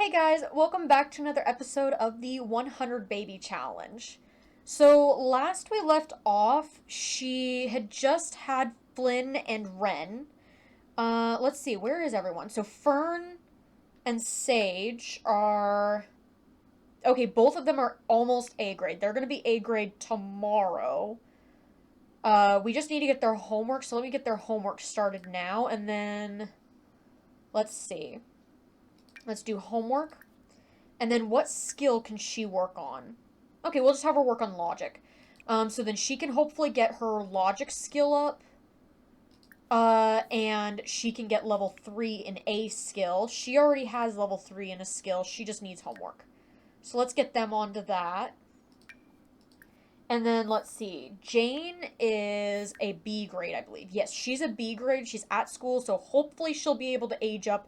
Hey guys, welcome back to another episode of the 100 Baby Challenge. So, last we left off, she had just had Flynn and Ren. Let's see, where is everyone? So, Fern and Sage are. Okay, both of them are almost A grade. They're gonna be A grade tomorrow. We just need to get their homework, so let me get their homework started now, and then. Let's see. Let's do homework. And then what skill can she work on? Okay, we'll just have her work on logic. So then she can hopefully get her logic skill up. And she can get level 3 in a skill. She already has level 3 in a skill. She just needs homework. So let's get them onto that. And then let's see. Jane is a B grade, I believe. Yes, she's a B grade. She's at school, so hopefully she'll be able to age up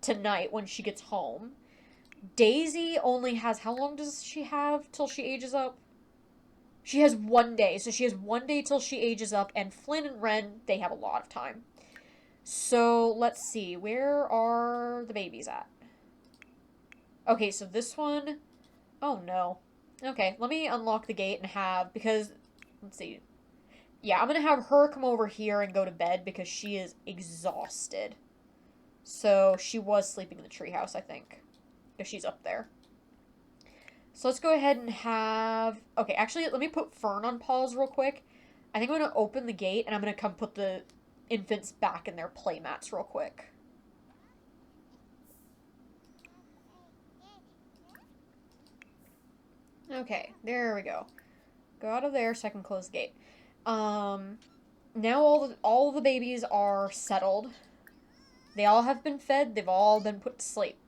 tonight when she gets home. Daisy only has, how long does she have till she ages up? She has 1 day, so she has 1 day till she ages up, and Flynn and Ren, they have a lot of time. So let's see, where are the babies at? Okay, so this one, oh no. Okay, let me unlock the gate and have, because, let's see. Yeah, I'm gonna have her come over here and go to bed because she is exhausted. So she was sleeping in the treehouse, I think, if she's up there. So let's go ahead and have... Okay, actually, let me put Fern on pause real quick. I think I'm going to open the gate, and I'm going to come put the infants back in their playmats real quick. Okay, there we go. Go out of there so I can close the gate. Now all the babies are settled. They all have been fed. They've all been put to sleep.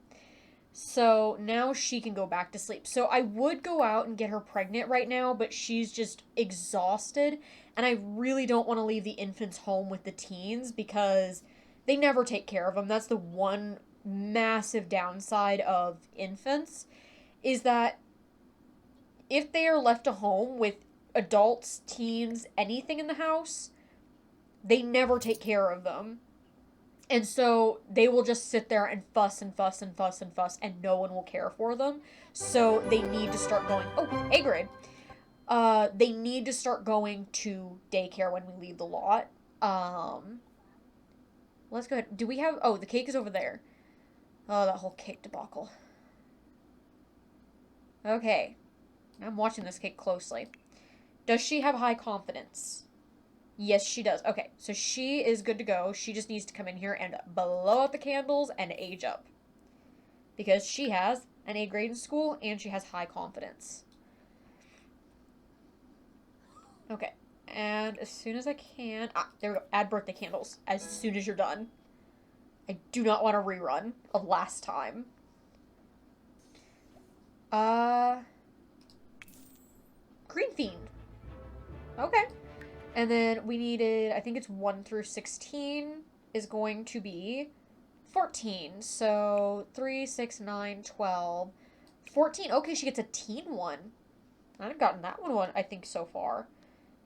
So now she can go back to sleep. So I would go out and get her pregnant right now, but she's just exhausted. And I really don't want to leave the infants home with the teens because they never take care of them. That's the one massive downside of infants is that if they are left at home with adults, teens, anything in the house, they never take care of them. And so they will just sit there and fuss and fuss and fuss and fuss, and no one will care for them. So they need to start going. Oh, A grade. They need to start going to daycare when we leave the lot. Um, let's go ahead. Do we have? Oh, the cake is over there. Oh, that whole cake debacle. Okay, I'm watching this cake closely. Does she have high confidence? Yes, she does. Okay, so she is good to go. She just needs to come in here and blow out the candles and age up. Because she has an A grade in school and she has high confidence. Okay, and as soon as I can... Ah, there we go. Add birthday candles as soon as you're done. I do not want a rerun of last time. Uh... Green Fiend. Okay. And then we needed, I think it's 1 through 16 is going to be 14. So 3, 6, 9, 12, 14. Okay, she gets a teen one. I haven't gotten that one, I think, so far.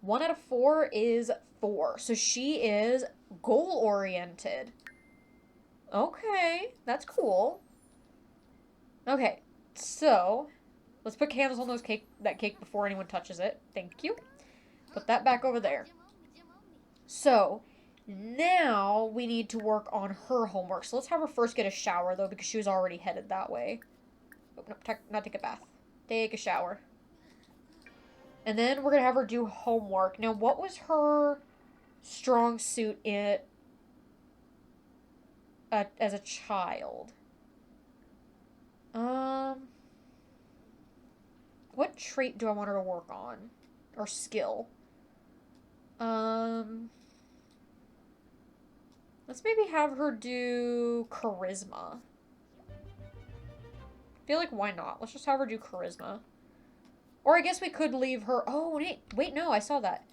1 out of 4 is 4. So she is goal oriented. Okay, that's cool. Okay, so let's put candles on that cake before anyone touches it. Thank you. Put that back over there. So now we need to work on her homework. So let's have her first get a shower, though, because she was already headed that way. Oh, no, not take a bath. Take a shower. And then we're going to have her do homework. Now, what was her strong suit as a child? What trait do I want her to work on? Or skill? Let's maybe have her do charisma. I feel like why not? Let's just have her do charisma. Or I guess we could leave her... Oh, wait, no, I saw that.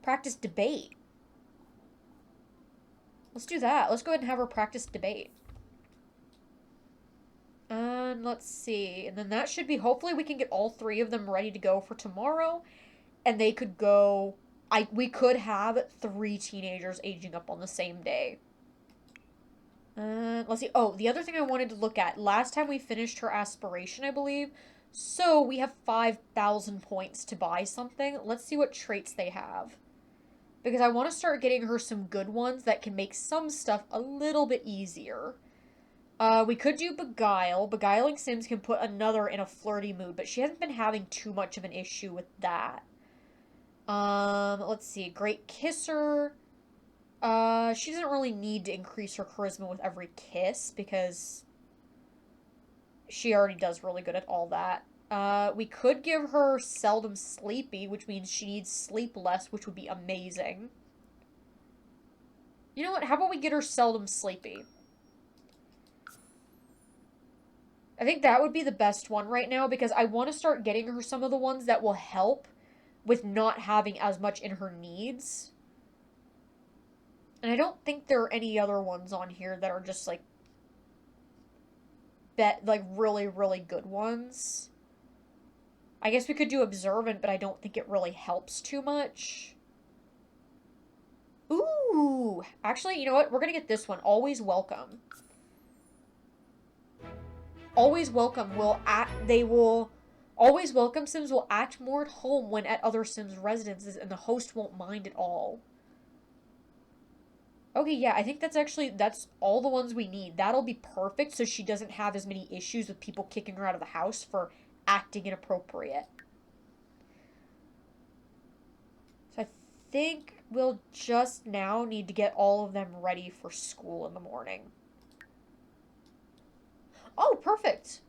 Practice debate. Let's do that. Let's go ahead and have her practice debate. And let's see. And then that should be... Hopefully we can get all 3 of them ready to go for tomorrow. And they could go... We could have 3 teenagers aging up on the same day. Let's see. Oh, the other thing I wanted to look at. Last time we finished her aspiration, I believe. So we have 5,000 points to buy something. Let's see what traits they have. Because I want to start getting her some good ones that can make some stuff a little bit easier. We could do Beguile. Beguiling Sims can put another in a flirty mood, but she hasn't been having too much of an issue with that. Let's see. Great Kisser. She doesn't really need to increase her charisma with every kiss because she already does really good at all that. We could give her Seldom Sleepy, which means she needs sleep less, which would be amazing. You know what? How about we get her Seldom Sleepy? I think that would be the best one right now because I want to start getting her some of the ones that will help with not having as much in her needs. And I don't think there are any other ones on here that are just like really, really good ones. I guess we could do Observant, but I don't think it really helps too much. Ooh, actually, you know what? We're gonna get this one. Always Welcome. Always Welcome Always Welcome Sims will act more at home when at other Sims residences, and the host won't mind at all. Okay, yeah, I think that's all the ones we need. That'll be perfect so she doesn't have as many issues with people kicking her out of the house for acting inappropriate. So I think we'll just now need to get all of them ready for school in the morning. Oh, perfect.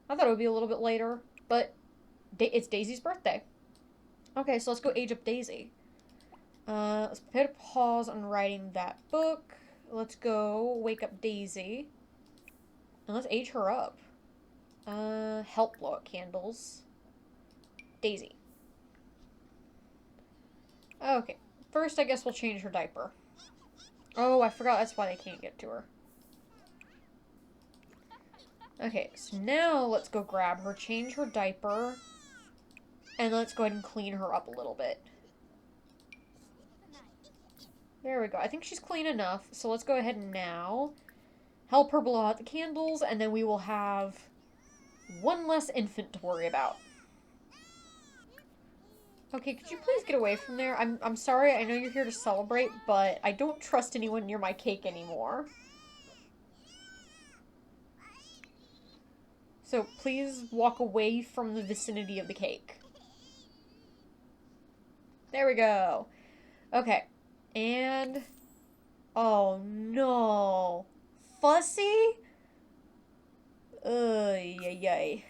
I thought it would be a little bit later, but it's Daisy's birthday. Okay, so let's go age up Daisy. Let's put a pause on writing that book. Let's go wake up Daisy. And let's age her up. Help blow up candles. Daisy. Okay. First, I guess we'll change her diaper. Oh, I forgot that's why they can't get to her. Okay, so now let's go grab her, change her diaper, and let's go ahead and clean her up a little bit. There we go. I think she's clean enough, so let's go ahead and now help her blow out the candles, and then we will have one less infant to worry about. Okay, could you please get away from there? I'm sorry, I know you're here to celebrate, but I don't trust anyone near my cake anymore. So please walk away from the vicinity of the cake. There we go. Okay. And... oh no. Fussy? Yay.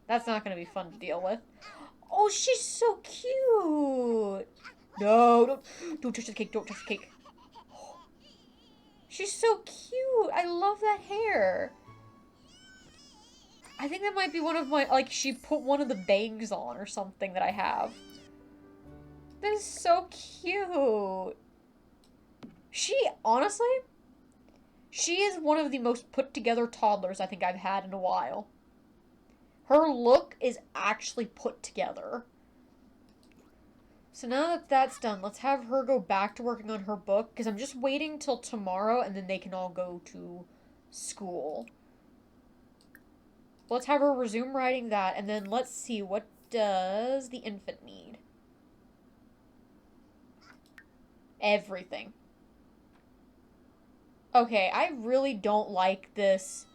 That's not gonna be fun to deal with. Oh, she's so cute. No, don't touch the cake. Don't touch the cake. She's so cute. I love that hair. I think that might be one of my, like, she put one of the bangs on or something that I have. That is so cute. Honestly, she is one of the most put together toddlers I think I've had in a while. Her look is actually put together. So now that that's done, let's have her go back to working on her book, because I'm just waiting till tomorrow and then they can all go to school. Let's have her resume writing that, and then let's see, what does the infant need? Everything. Okay, I really don't like this.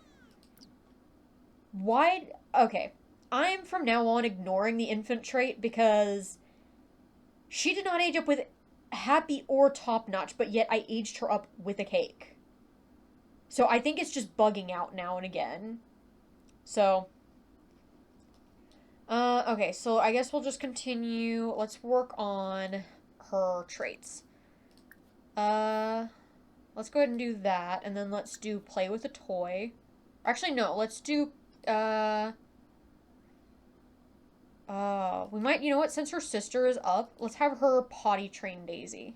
Why? Okay. I'm from now on ignoring the infant trait because she did not age up with happy or top notch, but yet I aged her up with a cake. So I think it's just bugging out now and again. So, okay, so I guess we'll just continue. Let's work on her traits. Let's go ahead and do that, and then let's do play with a toy. Actually, no, let's do, we might, you know what, since her sister is up, let's have her potty train Daisy.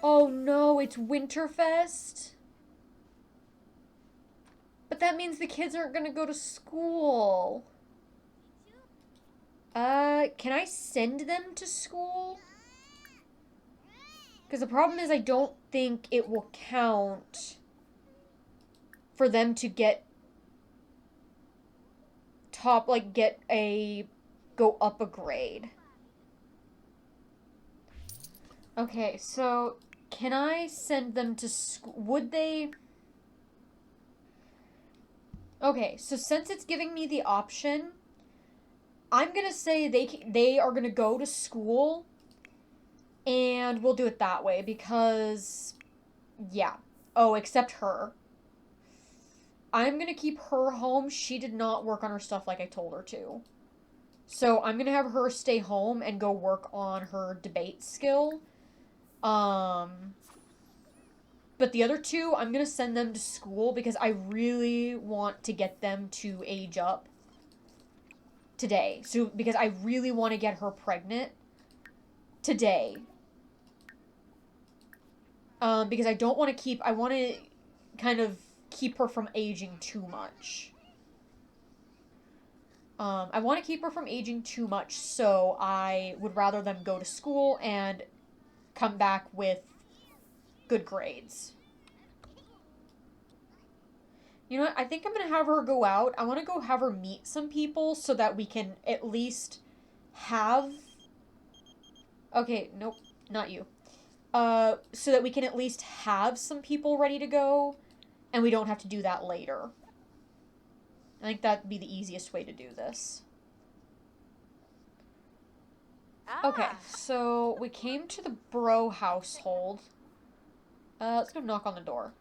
Oh no, it's Winterfest? But that means the kids aren't gonna go to school. Can I send them to school? Because the problem is I don't think it will count for them to get go up a grade. Okay, so can I send them to school? Would they? Okay, so since it's giving me the option, I'm gonna say they are gonna go to school, and we'll do it that way because, yeah. Oh, except her. I'm gonna keep her home. She did not work on her stuff like I told her to. So I'm gonna have her stay home and go work on her debate skill. But the other two, I'm gonna send them to school because I really want to get them to age up today. So, because I really want to get her pregnant today. Because I don't want to I want to kind of keep her from aging too much. I want to keep her from aging too much, so I would rather them go to school and come back with good grades. You know what? I think I'm going to have her go out. I want to go have her meet some people so that we can at least have... Okay, nope, not you. So that we can at least have some people ready to go, and we don't have to do that later. I think that'd be the easiest way to do this. Okay, so we came to the Bro household. Let's go knock on the door.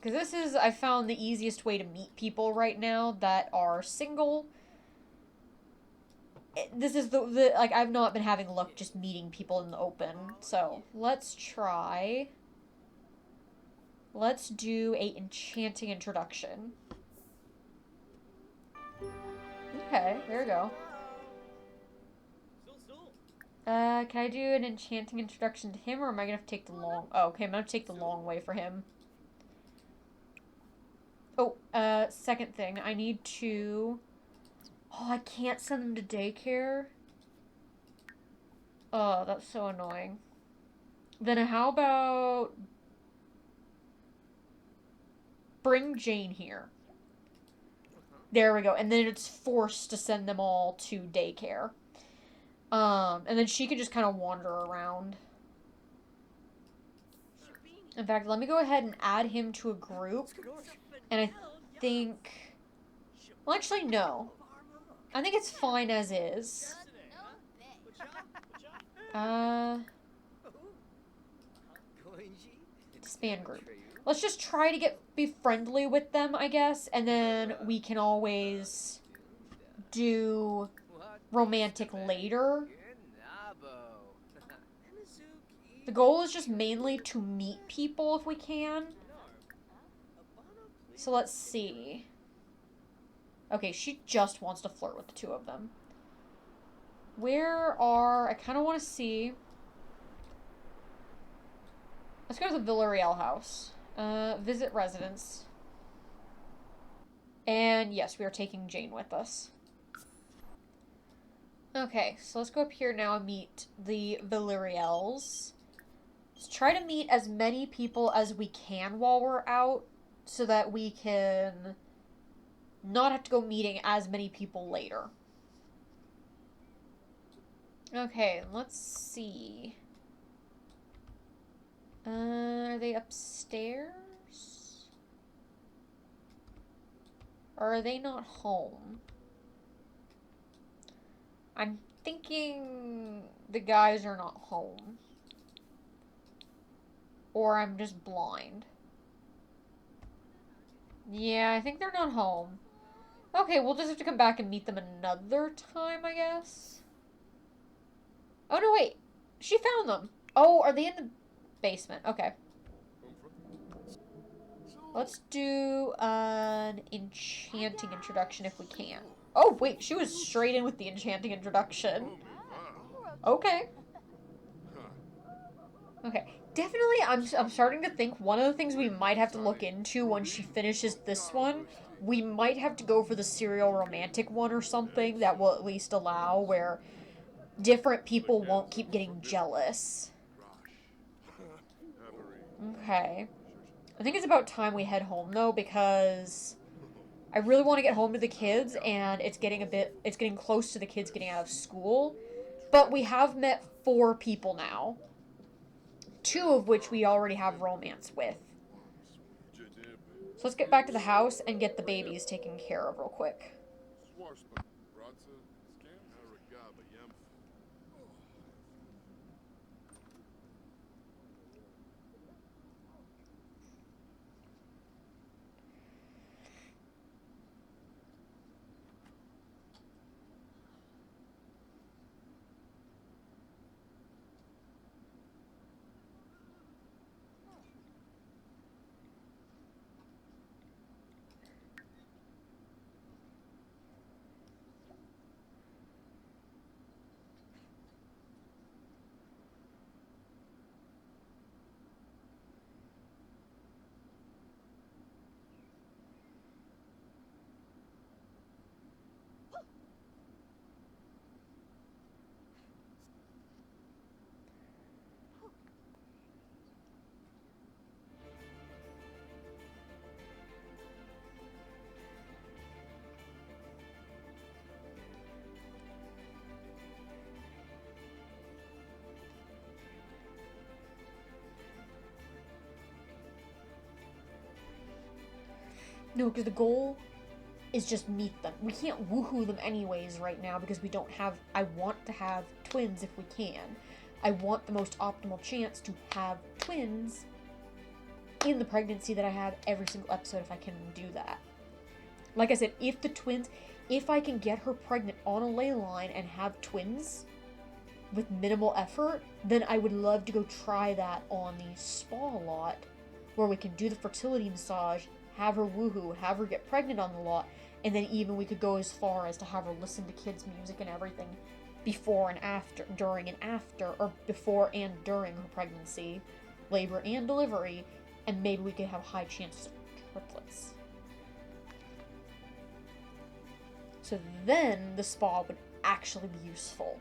Because this is, I found, the easiest way to meet people right now that are single. This is like, I've not been having luck just meeting people in the open. So, let's try. Let's do a enchanting introduction. Okay, there we go. Can I do an enchanting introduction to him, or am I gonna have to take the long... Oh, okay, I'm gonna take the long way for him. Oh, second thing, I need to... Oh, I can't send them to daycare? Oh, that's so annoying. Then how about... Bring Jane here. There we go, and then it's forced to send them all to daycare. And then she can just kind of wander around. In fact, let me go ahead and add him to a group. And I think... Well, actually, no. I think it's fine as is. Expand group. Let's just try to be friendly with them, I guess. And then we can always do romantic later. The goal is just mainly to meet people if we can. So let's see. Okay, she just wants to flirt with the two of them. I kind of want to see. Let's go to the Villarreal house. Visit residence. And yes, we are taking Jane with us. Okay, so let's go up here now and meet the Villarreals. Let's try to meet as many people as we can while we're out so that we can not have to go meeting as many people later. Okay, let's see. Are they upstairs? Or are they not home? I'm thinking the guys are not home. Or I'm just blind. Yeah, I think they're not home. Okay, we'll just have to come back and meet them another time, I guess. Oh, no, wait. She found them. Oh, are they in the basement? Okay. Let's do an enchanting introduction if we can. Oh, wait, she was straight in with the enchanting introduction. Okay. Okay. Definitely, I'm starting to think one of the things we might have to look into when she finishes this one, we might have to go for the serial romantic one or something that will at least allow where different people won't keep getting jealous. Okay. I think it's about time we head home, though, because I really want to get home to the kids, and it's getting close to the kids getting out of school. But we have met 4 people now, 2 of which we already have romance with. So let's get back to the house and get the babies taken care of real quick. No, because the goal is just meet them. We can't woohoo them anyways right now because we don't have. I want to have twins if we can. I want the most optimal chance to have twins in the pregnancy that I have every single episode if I can do that. Like I said, if I can get her pregnant on a ley line and have twins with minimal effort, then I would love to go try that on the spa lot where we can do the fertility massage, have her woohoo, have her get pregnant on the lot, and then even we could go as far as to have her listen to kids' music and everything before and after, during and after, or before and during her pregnancy, labor and delivery, and maybe we could have high chances of triplets. So then the spa would actually be useful.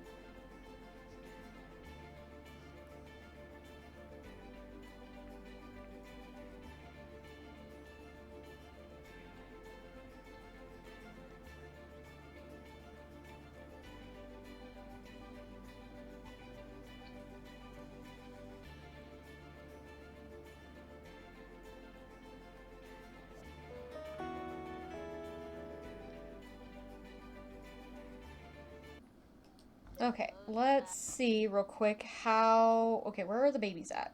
Okay, let's see real quick how... Okay, where are the babies at?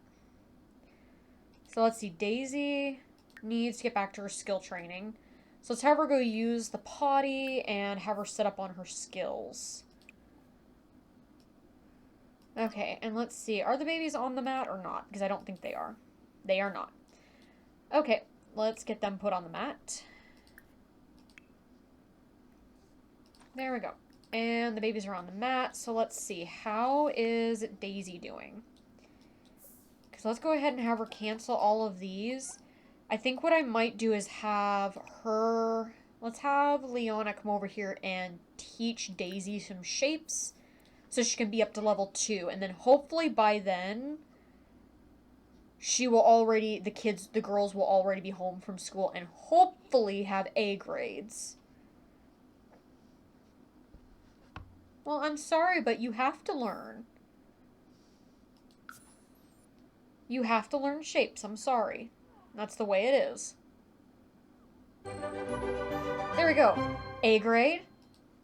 So let's see, Daisy needs to get back to her skill training. So let's have her go use the potty and have her set up on her skills. Okay, and let's see, are the babies on the mat or not? Because I don't think they are. They are not. Okay, let's get them put on the mat. There we go. And the babies are on the mat, so let's see, how is Daisy doing? Because let's go ahead and have her cancel all of these. I think what I might do is have her... Let's have Leona come over here and teach Daisy some shapes so she can be up to level 2. And then hopefully by then, she will already... The girls will already be home from school and hopefully have A grades. Well, I'm sorry, but you have to learn. You have to learn shapes. I'm sorry. That's the way it is. There we go. A grade.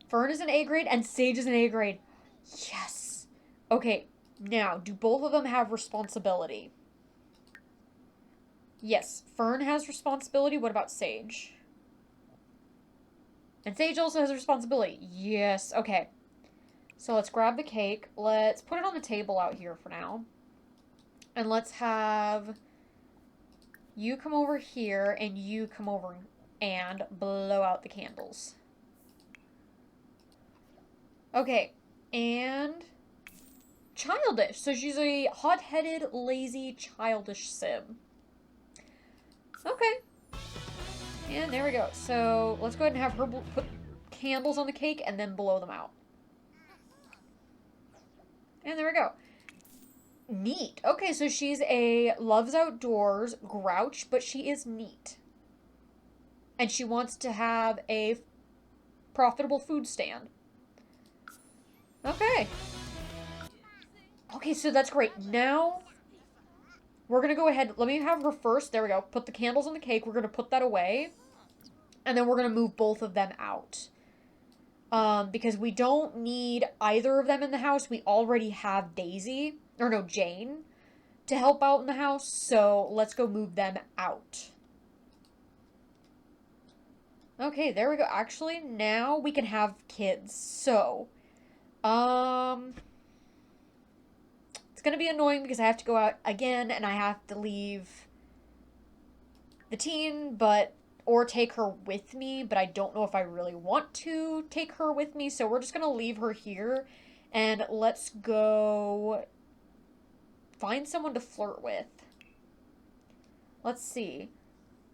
Fern is an A grade and Sage is an A grade. Yes. Okay, now, do both of them have responsibility? Yes, Fern has responsibility. What about Sage? And Sage also has responsibility. Yes, okay. So let's grab the cake. Let's put it on the table out here for now. And let's have you come over here and you come over and blow out the candles. Okay, and childish. So she's a hot-headed, lazy, childish sim. Okay. And there we go. So let's go ahead and have her put candles on the cake and then blow them out. And there we go. Neat. Okay, so she's a loves outdoors grouch, but she is neat. And she wants to have a profitable food stand. Okay. Okay, so that's great. Now, we're going to go ahead. Let me have her first. There we go. Put the candles on the cake. We're going to put that away. And then we're going to move both of them out. Because we don't need either of them in the house. We already have Daisy, or no, Jane, to help out in the house. So let's go move them out. Okay, there we go. Actually, now we can have kids. So, it's gonna be annoying because I have to go out again and I have to leave the teen, or take her with me, but I don't know if I really want to take her with me, so we're just gonna leave her here and let's go find someone to flirt with. Let's see.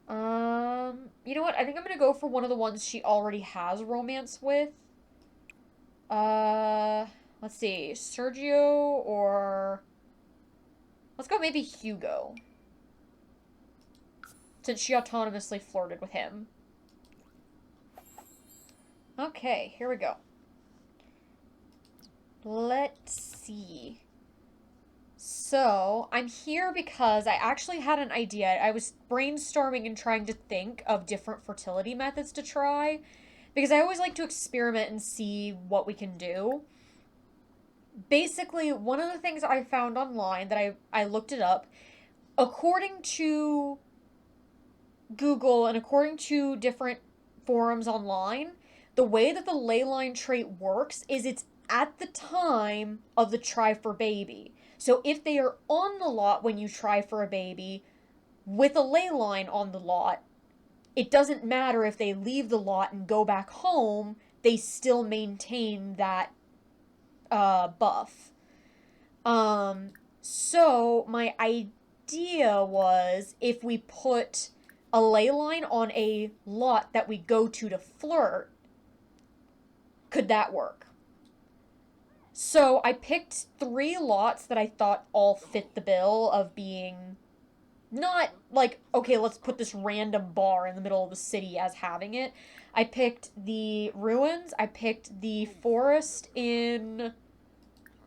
You know what? I think I'm gonna go for one of the ones she already has romance with. Let's see. Sergio or... Let's go maybe Hugo. Since she autonomously flirted with him. Okay, here we go. Let's see. So, I'm here because I actually had an idea. I was brainstorming and trying to think of different fertility methods to try. Because I always like to experiment and see what we can do. Basically, one of the things I found online that I looked it up, according to Google and according to different forums online, the way that the ley line trait works is it's at the time of the try for baby. So if they are on the lot when you try for a baby with a ley line on the lot, it doesn't matter if they leave the lot and go back home, they still maintain that buff. So my idea was if we put a ley line on a lot that we go to flirt, could that work? So I picked 3 lots that I thought all fit the bill of being not like, okay, let's put this random bar in the middle of the city as having it. I picked the ruins. I picked the forest in,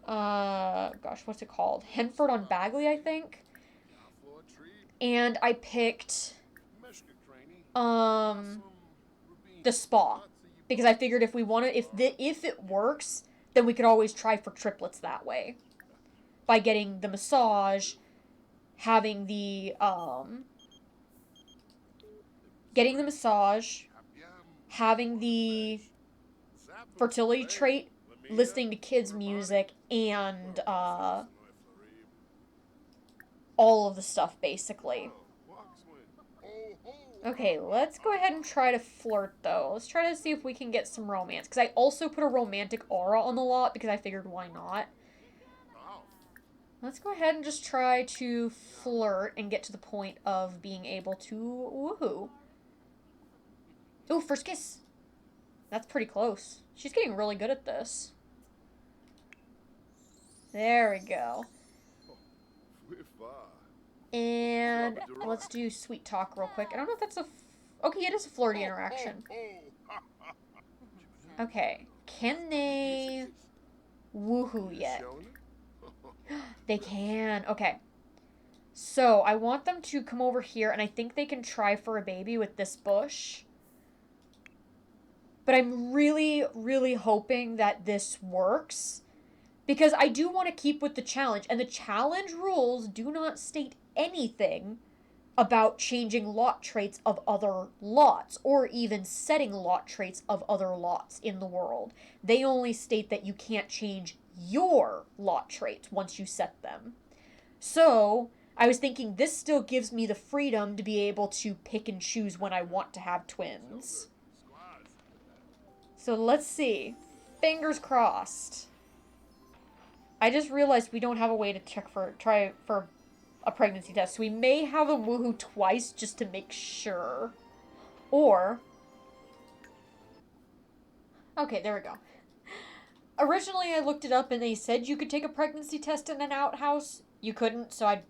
gosh, what's it called? Henford on Bagley, I think. And I picked, the spa. Because I figured if we want to, if it works, then we could always try for triplets that way. By getting the massage, having the having the fertility trait, listening to kids' music, and all of the stuff, basically. Okay, let's go ahead and try to flirt, though. Let's try to see if we can get some romance. Because I also put a romantic aura on the lot, because I figured why not. Let's go ahead and just try to flirt and get to the point of being able to woohoo. Ooh, first kiss. That's pretty close. She's getting really good at this. There we go. And let's do sweet talk real quick. I don't know if that's a... Okay, it is a flirty interaction. Okay. Can they woohoo yet? They can. Okay. So, I want them to come over here, and I think they can try for a baby with this bush. But I'm really, really hoping that this works. Because I do want to keep with the challenge. And the challenge rules do not state anything about changing lot traits of other lots. Or even setting lot traits of other lots in the world. They only state that you can't change your lot traits once you set them. So, I was thinking this still gives me the freedom to be able to pick and choose when I want to have twins. So let's see. Fingers crossed. I just realized we don't have a way to try for a pregnancy test. So we may have a woohoo twice just to make sure. Or... Okay, there we go. Originally I looked it up and they said you could take a pregnancy test in an outhouse. You couldn't, so I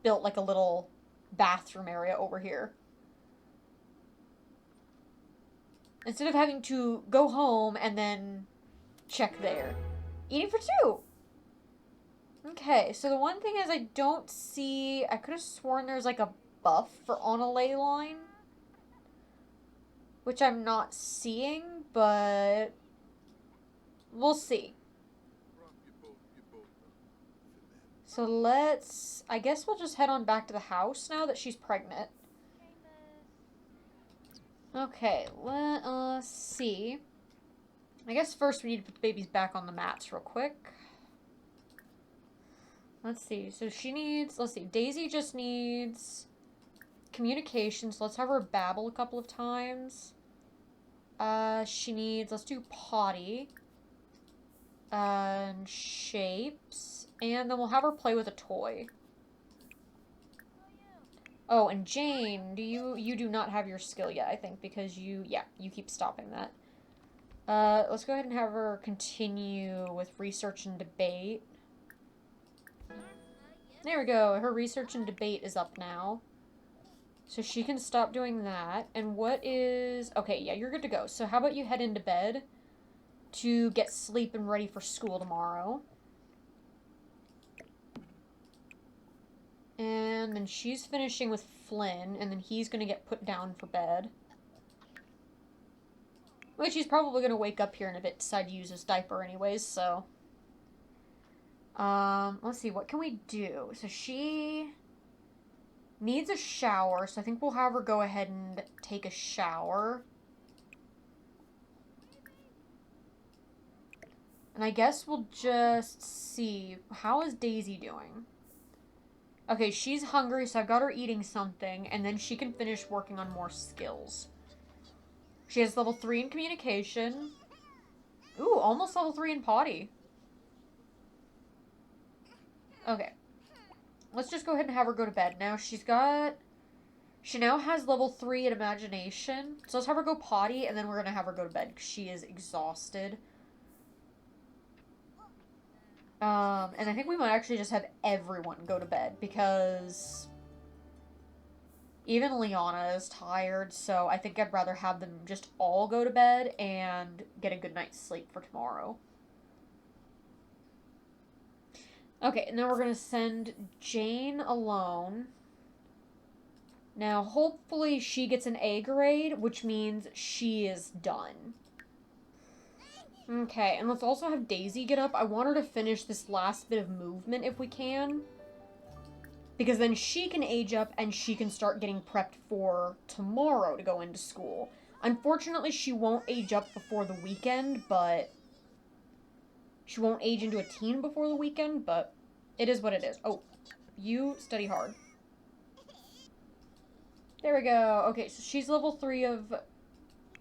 built like a little bathroom area over here. Instead of having to go home and then check there. Eating for two! Okay, so the one thing is I don't see... I could have sworn there's like a buff for on a ley line. Which I'm not seeing, but... we'll see. So let's... I guess we'll just head on back to the house now that she's pregnant. Okay, let us see. I guess first we need to put the babies back on the mats real quick. Let's see. So she needs... let's see. Daisy just needs communication. So let's have her babble a couple of times. She needs... let's do potty. And shapes. And then we'll have her play with a toy. Oh, and Jane, you do not have your skill yet, I think, because you keep stopping that. Let's go ahead and have her continue with research and debate. There we go. Her research and debate is up now. So she can stop doing that. And what is... okay, yeah, you're good to go. So how about you head into bed to get sleep and ready for school tomorrow. And then she's finishing with Flynn, and then he's going to get put down for bed. Which he's probably going to wake up here in a bit, decide to use his diaper anyways, so... let's see, what can we do? So she needs a shower, so I think we'll have her go ahead and take a shower. And I guess we'll just see, how is Daisy doing? Okay, she's hungry, so I've got her eating something, and then she can finish working on more skills. She has level 3 in communication. Ooh, almost level 3 in potty. Okay. Let's just go ahead and have her go to bed. Now, she now has level 3 in imagination. So let's have her go potty, and then we're going to have her go to bed, because she is exhausted. And I think we might actually just have everyone go to bed, because even Liana is tired, so I think I'd rather have them just all go to bed and get a good night's sleep for tomorrow. Okay, and then we're going to send Jane alone. Now, hopefully she gets an A grade, which means she is done. Okay, and let's also have Daisy get up. I want her to finish this last bit of movement if we can. Because then she can age up and she can start getting prepped for tomorrow to go into school. Unfortunately, she won't age up before the weekend, but... she won't age into a teen before the weekend, but it is what it is. Oh, you study hard. There we go. Okay, so she's level 3 of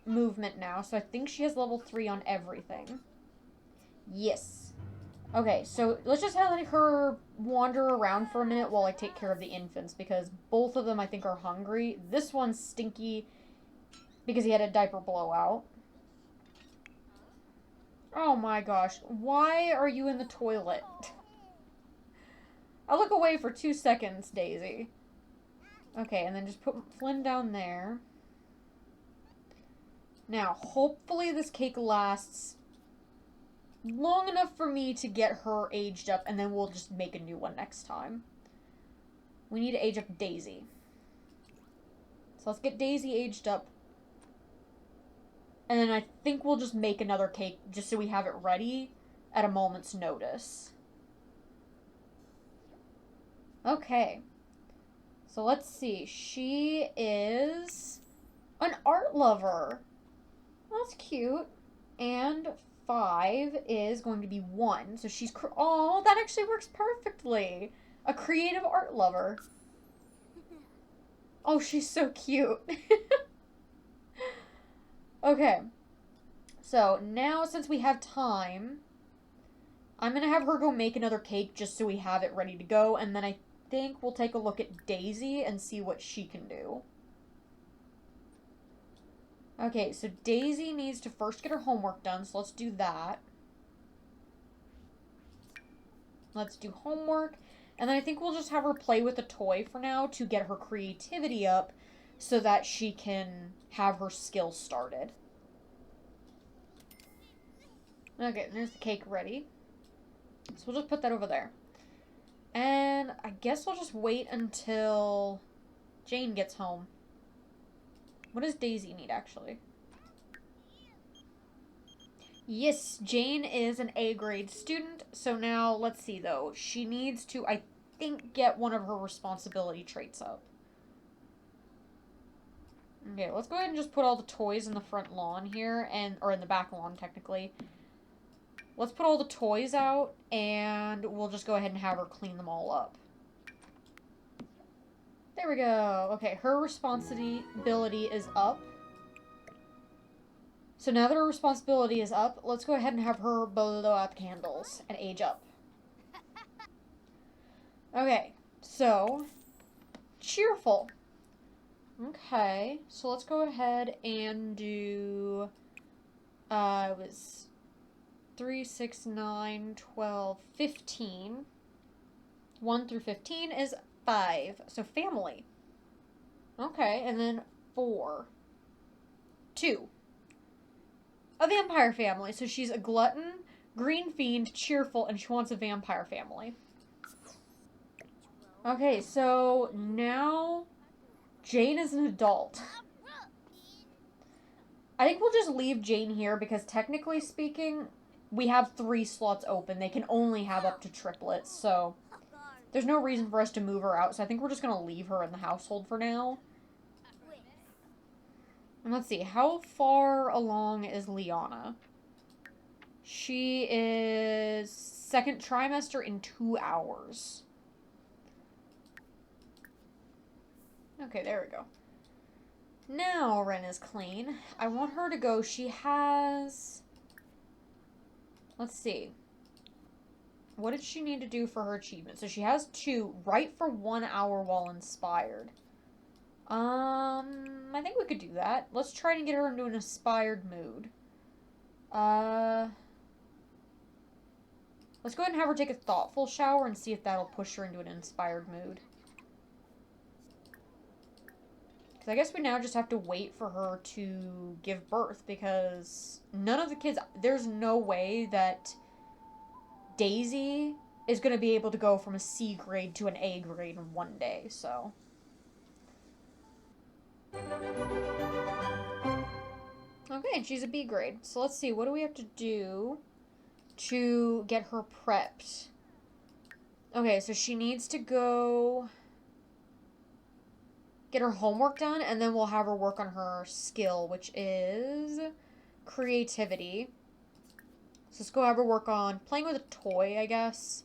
movement now, so I think she has level 3 on everything. Yes. Okay, so let's just let her wander around for a minute while I take care of the infants, because both of them, I think, are hungry. This one's stinky because he had a diaper blowout. Oh my gosh. Why are you in the toilet? I'll look away for 2 seconds, Daisy. Okay, and then just put Flynn down there. Now, hopefully this cake lasts long enough for me to get her aged up, and then we'll just make a new one next time. We need to age up Daisy. So let's get Daisy aged up. And then I think we'll just make another cake just so we have it ready at a moment's notice. Okay. So let's see. She is an art lover. That's cute. And 5 is going to be 1. So she's... oh, that actually works perfectly. A creative art lover. Oh, she's so cute. Okay. So now, since we have time, I'm going to have her go make another cake just so we have it ready to go. And then I think we'll take a look at Daisy and see what she can do. Okay, so Daisy needs to first get her homework done, so let's do that. Let's do homework. And then I think we'll just have her play with a toy for now to get her creativity up so that she can have her skills started. Okay, there's the cake ready. So we'll just put that over there. And I guess we'll just wait until Jane gets home. What does Daisy need, actually? Yes, Jane is an A grade student. So now, let's see, though. She needs to, I think, get one of her responsibility traits up. Okay, let's go ahead and just put all the toys in the front lawn here, or in the back lawn, technically. Let's put all the toys out, and we'll just go ahead and have her clean them all up. There we go. Okay, her responsibility is up. So now that her responsibility is up, let's go ahead and have her blow up candles and age up. Okay, so cheerful. Okay, so let's go ahead and do, it was 3, 6, 9, 12, 15. 1 through 15 is 5. So family. Okay, and then 4. 2. A vampire family. So she's a glutton, green fiend, cheerful, and she wants a vampire family. Okay, so now Jane is an adult. I think we'll just leave Jane here because technically speaking, we have 3 slots open. They can only have up to triplets, so there's no reason for us to move her out. So I think we're just going to leave her in the household for now. And let's see, how far along is Liana? She is 2nd trimester in 2 hours. Okay, there we go. Now Ren is clean. I want her to go. She has... Let's see. What did she need to do for her achievement? So she has 2. Write for 1 hour while inspired. I think we could do that. Let's try to get her into an inspired mood. Let's go ahead and have her take a thoughtful shower and see if that'll push her into an inspired mood. Because I guess we now just have to wait for her to give birth because none of the kids... There's no way that Daisy is going to be able to go from a C grade to an A grade in 1 day, so... Okay, and she's a B grade. So let's see, what do we have to do to get her prepped? Okay, so she needs to go get her homework done, and then we'll have her work on her skill, which is creativity. So let's go have her work on playing with a toy, I guess.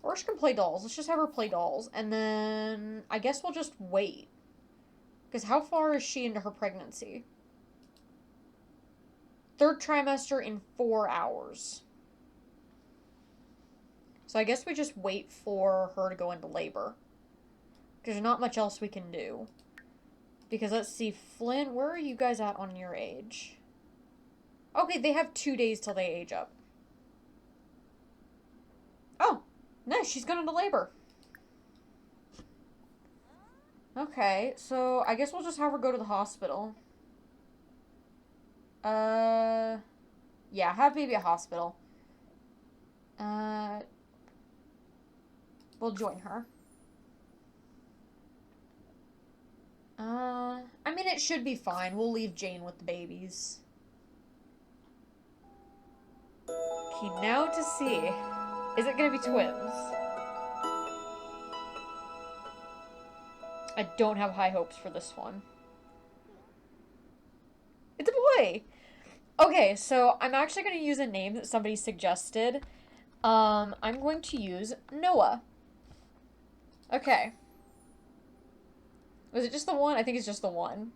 Or she can play dolls. Let's just have her play dolls. And then I guess we'll just wait. Because how far is she into her pregnancy? 3rd trimester in 4 hours. So I guess we just wait for her to go into labor. Because there's not much else we can do. Because let's see, Flynn, where are you guys at on your age? Okay, they have 2 days till they age up. Oh, nice, she's gone into labor. Okay, so I guess we'll just have her go to the hospital. Yeah, have baby at hospital. We'll join her. I mean, it should be fine. We'll leave Jane with the babies. Okay, now to see. Is it gonna be twins? I don't have high hopes for this one. It's a boy! Okay, so I'm actually going to use a name that somebody suggested. I'm going to use Noah. Okay. Was it just the one? I think it's just the one.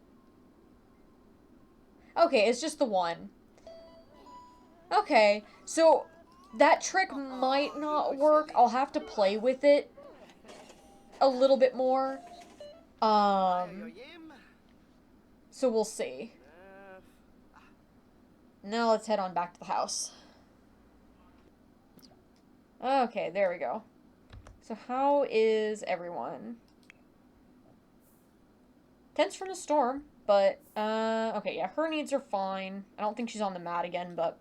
Okay, it's just the one. Okay, so that trick might not work. I'll have to play with it a little bit more. So we'll see. Now let's head on back to the house. Okay, there we go. So how is everyone? Tense from the storm, but, okay, yeah, her needs are fine. I don't think she's on the mat again, but...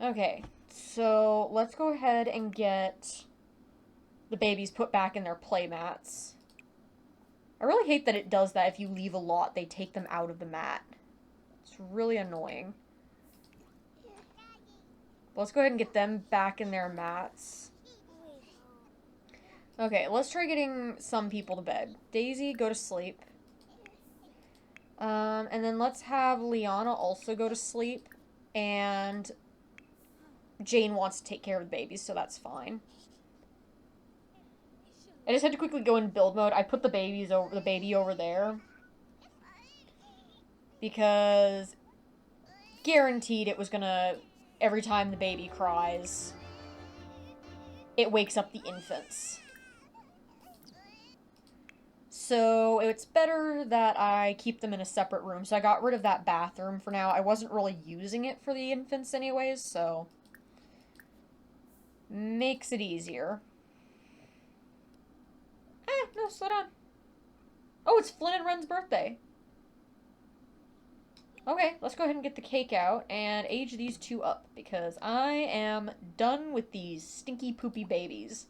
Okay, so let's go ahead and get the babies put back in their play mats. I really hate that it does that. If you leave a lot, they take them out of the mat. It's really annoying. Let's go ahead and get them back in their mats. Okay, let's try getting some people to bed. Daisy, go to sleep. And then let's have Liana also go to sleep. And Jane wants to take care of the babies, so that's fine. I just had to quickly go in build mode. I put the baby over there. Because guaranteed it was gonna, every time the baby cries, it wakes up the infants. So it's better that I keep them in a separate room. So I got rid of that bathroom for now. I wasn't really using it for the infants anyways, so makes it easier. No, slow down. Oh, it's Flynn and Ren's birthday. Okay, let's go ahead and get the cake out and age these two up because I am done with these stinky poopy babies.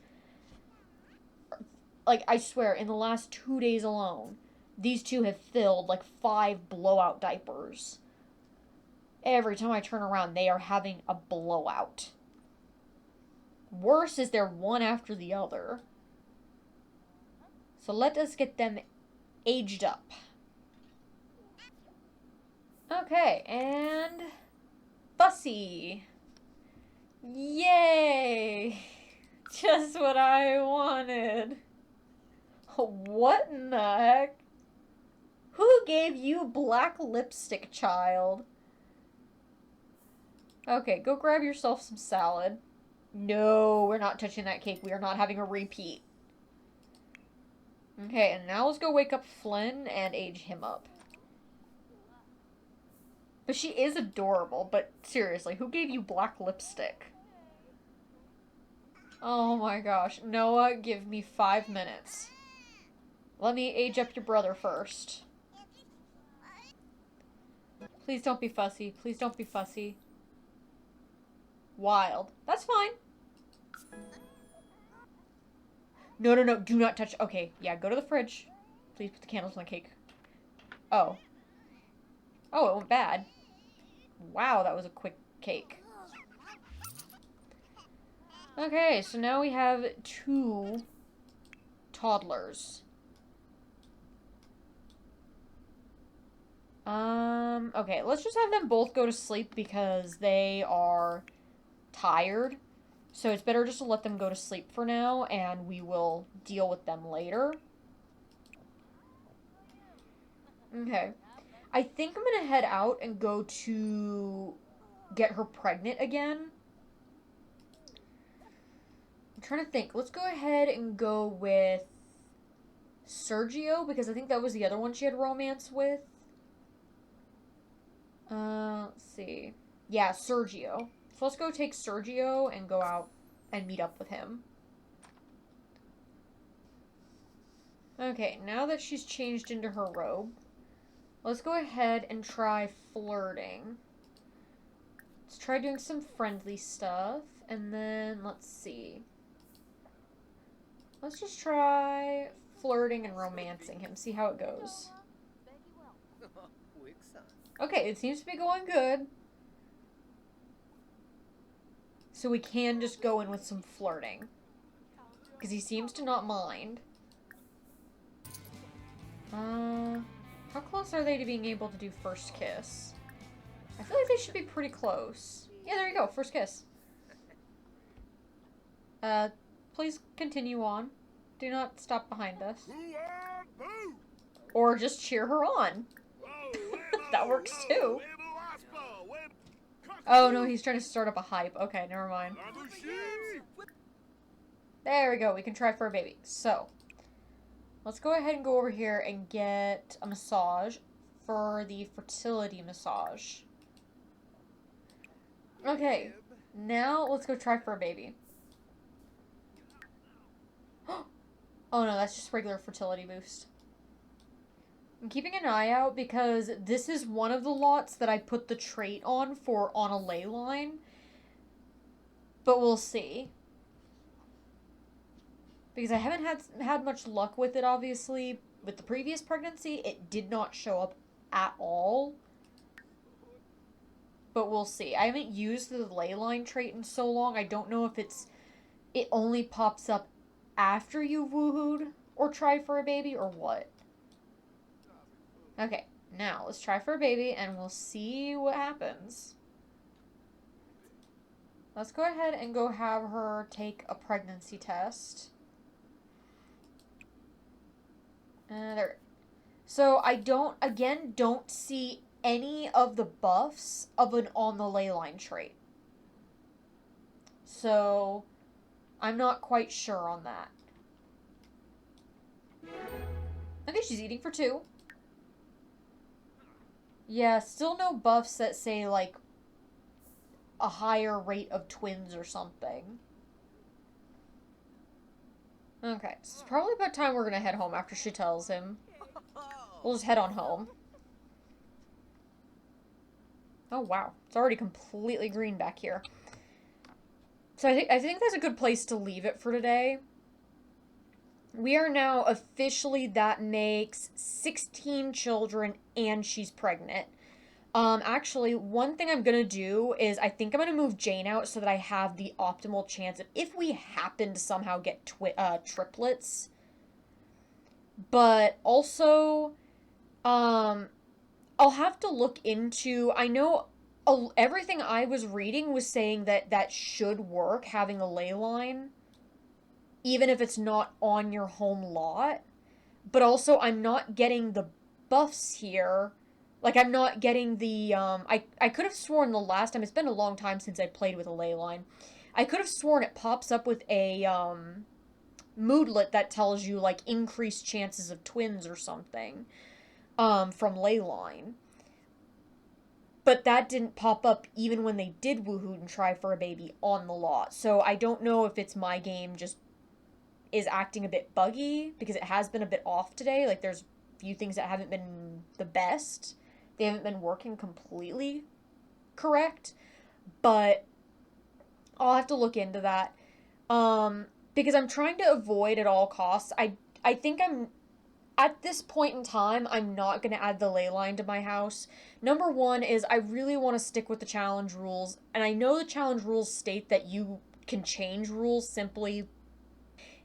Like, I swear, in the last 2 days alone, these two have filled like 5 blowout diapers. Every time I turn around, they are having a blowout. Worse is they're one after the other. So let us get them aged up. Okay, and Fussy. Yay! Just what I wanted. What in the heck? Who gave you black lipstick, child? Okay, go grab yourself some salad. No, we're not touching that cake. We are not having a repeat. Okay, and now let's go wake up Flynn and age him up. But she is adorable, but seriously, who gave you black lipstick? Oh my gosh. Noah, give me 5 minutes. Let me age up your brother first. Please don't be fussy. Please don't be fussy. Wild. That's fine. No, no, no. Do not touch. Okay, yeah, go to the fridge. Please put the candles on the cake. Oh. Oh, it went bad. Wow, that was a quick cake. Okay, so now we have 2 toddlers. Okay, let's just have them both go to sleep because they are tired. So it's better just to let them go to sleep for now, and we will deal with them later. Okay. I think I'm gonna head out and go to get her pregnant again. I'm trying to think. Let's go ahead and go with Sergio, because I think that was the other one she had romance with. Let's see. Yeah, Sergio. So let's go take Sergio and go out and meet up with him. Okay, now that she's changed into her robe, let's go ahead and try flirting. Let's try doing some friendly stuff, and then let's see. Let's just try flirting and romancing him, see how it goes. Okay, it seems to be going good. So we can just go in with some flirting. Because he seems to not mind. How close are they to being able to do first kiss? I feel like they should be pretty close. Yeah, there you go, first kiss. Please continue on. Do not stop behind us. Or just cheer her on. That works too. Oh no, he's trying to start up a hype. Okay, never mind. There we go, we can try for a baby. So, let's go ahead and go over here and get a massage for the fertility massage. Okay, now let's go try for a baby. Oh no, that's just regular fertility boost. I'm keeping an eye out because this is one of the lots that I put the trait on for on a ley line. But we'll see. Because I haven't had much luck with it, obviously. With the previous pregnancy, it did not show up at all. But we'll see. I haven't used the ley line trait in so long. I don't know if it only pops up after you've woohooed or tried for a baby or what. Okay, now let's try for a baby and we'll see what happens. Let's go ahead and go have her take a pregnancy test. There. So I don't see any of the buffs of an on the ley line trait. So I'm not quite sure on that. Okay, she's eating for 2. Yeah, still no buffs that say, like, a higher rate of twins or something. Okay, so it's probably about time we're gonna head home after she tells him. We'll just head on home. Oh, wow. It's already completely green back here. So I think that's a good place to leave it for today. We are now officially, that makes 16 children and she's pregnant. Actually, one thing I'm gonna do is I think I'm gonna move Jane out so that I have the optimal chance of if we happen to somehow get triplets. But also, I'll have to look into. I know everything I was reading was saying that that should work, having a ley line, even if it's not on your home lot. But also, I'm not getting the buffs here. Like, I'm not getting the, I could have sworn the last time, it's been a long time since I played with a ley line. I could have sworn it pops up with a, moodlet that tells you, like, increased chances of twins or something, from ley line. But that didn't pop up even when they did woohoo and try for a baby on the lot. So I don't know if it's my game just is acting a bit buggy because it has been a bit off today. Like, there's a few things that haven't been the best. They haven't been working completely correct, but I'll have to look into that. Because I'm trying to avoid at all costs. I think I'm at this point in time, I'm not going to add the ley line to my house. Number one is I really want to stick with the challenge rules, and I know the challenge rules state that you can change rules simply.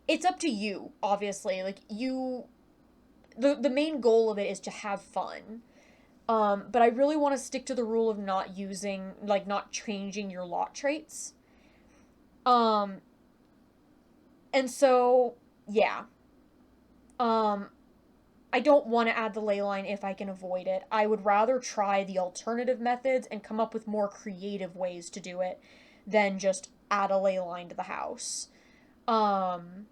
It's up to you, obviously. Like, the main goal of it is to have fun. But I really want to stick to the rule of not using, like, not changing your lot traits. Um, and so, yeah. Um, I don't want to add the ley line if I can avoid it. I would rather try the alternative methods and come up with more creative ways to do it than just add a ley line to the house. Um,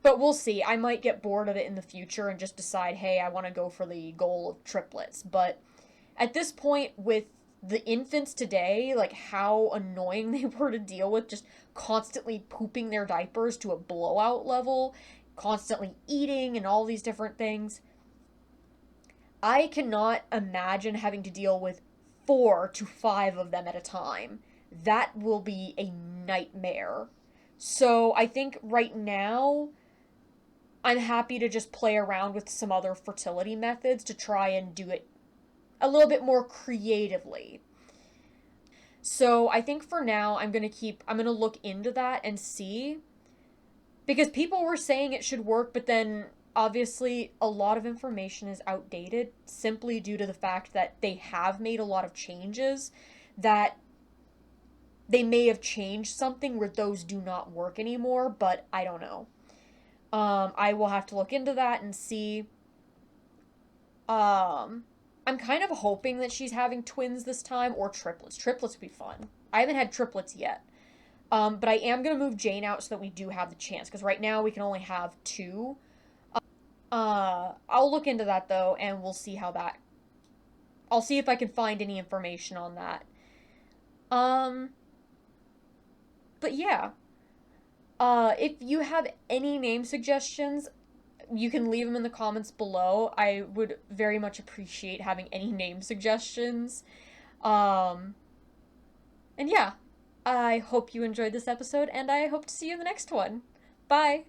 but we'll see. I might get bored of it in the future and just decide, hey, I want to go for the goal of triplets. But at this point, with the infants today, like how annoying they were to deal with, just constantly pooping their diapers to a blowout level, constantly eating, and all these different things, I cannot imagine having to deal with 4 to 5 of them at a time. That will be a nightmare. So I think right now, I'm happy to just play around with some other fertility methods to try and do it a little bit more creatively. So I think for now, I'm going to look into that and see. Because people were saying it should work, but then obviously a lot of information is outdated simply due to the fact that they have made a lot of changes that they may have changed something where those do not work anymore, but I don't know. I will have to look into that and see. Um, I'm kind of hoping that she's having twins this time or triplets. Triplets would be fun. I haven't had triplets yet. But I am going to move Jane out so that we do have the chance. Because right now we can only have 2. I'll look into that though, and we'll see how that. I'll see if I can find any information on that. Um, but yeah. If you have any name suggestions, you can leave them in the comments below. I would very much appreciate having any name suggestions. Um, and yeah, I hope you enjoyed this episode, and I hope to see you in the next one. Bye!